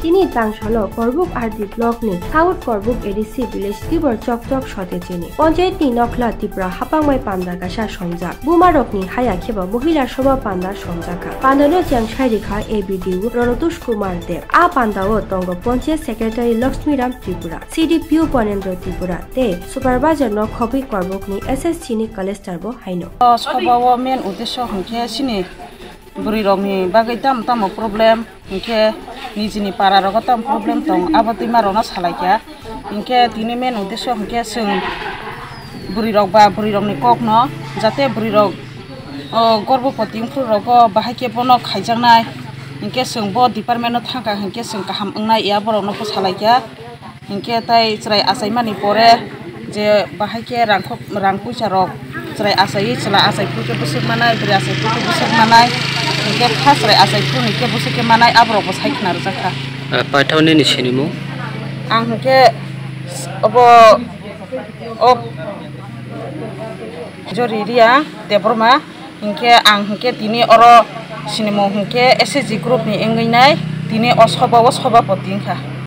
তিনি তাংশলো করবুক আরদি ব্লক ni সাউথ করবুক এডিসি ভিলেজ তিবর চকচক সতে চিনি পঞ্চায়েত ni নখলা ত্রিপুরা হাপাংমাই পান্দা গাসা সমজা বুমারকনি হায়া খেবা মহিলা সভা পান্দা সমজাকা পান্দানো চ্যাংসাই রেখা এবিডিউ রণতুষ কুমার দেব আ পান্দাও তঙ্গ পঞ্চায়েত সেক্রেটারি লক্ষ্মীরাম ত্রিপুরা সিডিপিউ পনেন্দ্র ত্রিপুরা তে সুপারভাইজার ন খবি করবুকনি এসএস চিনি কলেস্টার বো হাইনো সভাও মেন উদ্দেশ্য হংকে সিনি বুড়ি রংনি বাগै তাম প্রবলেম হংকে নিজেনি পাড়া রগ তাম প্রবলেম দं আবাদি মারना সালাইया হংকে তিনি মেন উদ্দেশ্য হংকে जों বুড়ি রগ বা বুড়ি রংনি কক ন যাতে বুড়ি রগ गर्भवती रग बाहायके बनो खायजानाय हंके जों बो डिपार्टमेन्ट थांगा हंके जों गाहाम ओंनाय या बरनो सालायया हंके ताय ज्राय आसायमानि परे जे बाहायके रां पैसा रग ज्राय आसाय चला आसायफोरके बोसोर मानाय ब्रि आसायफोरके बोसोर मानाय हंके फास ज्राय आसायफोरनि के बोसोरके मानाय आबरबो सायखना रजाखा पाथावनि निसिनिमु आं हंके अब जरिरिया देबरमा हंके आं हंके दिनै अरो सिनेमा हंके एसएसजी ग्रुपनि एंगैनाय दिनै असभाव सभापति हंखा